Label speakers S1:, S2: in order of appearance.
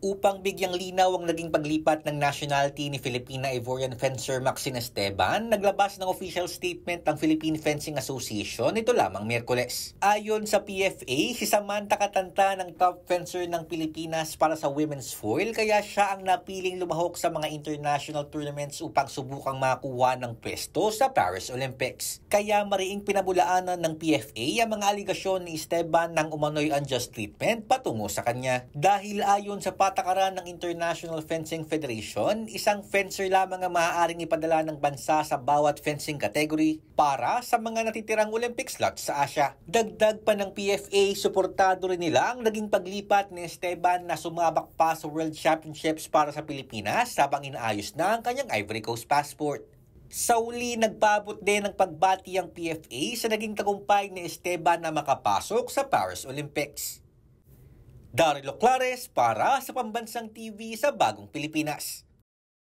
S1: Upang bigyang linaw ang naging paglipat ng nationality ni Filipina Ivorian fencer Maxine Esteban, naglabas ng official statement ang Philippine Fencing Association nito lamang Miyerkules. Ayon sa PFA, si Samantha Katanta ng top fencer ng Pilipinas para sa women's foil, kaya siya ang napiling lumahok sa mga international tournaments upang subukang makakuha ng pwesto sa Paris Olympics. Kaya mariing pinabulaanan ng PFA ang mga aligasyon ni Esteban ng umano'y unjust treatment patungo sa kanya. Dahil ayon sa patakaran ng International Fencing Federation, isang fencer lamang ang maaaring ipadala ng bansa sa bawat fencing category para sa mga natitirang Olympic slots sa Asia. Dagdag pa ng PFA, suportado rin nila ang naging paglipat ni Esteban na sumabak pa sa World Championships para sa Pilipinas habang inaayos na ang kanyang Ivory Coast passport. Sa uli, nagpaabot din ng pagbati ang PFA sa naging tagumpay ni Esteban na makapasok sa Paris Olympics. Daryl Oclares para sa Pambansang TV sa Bagong Pilipinas.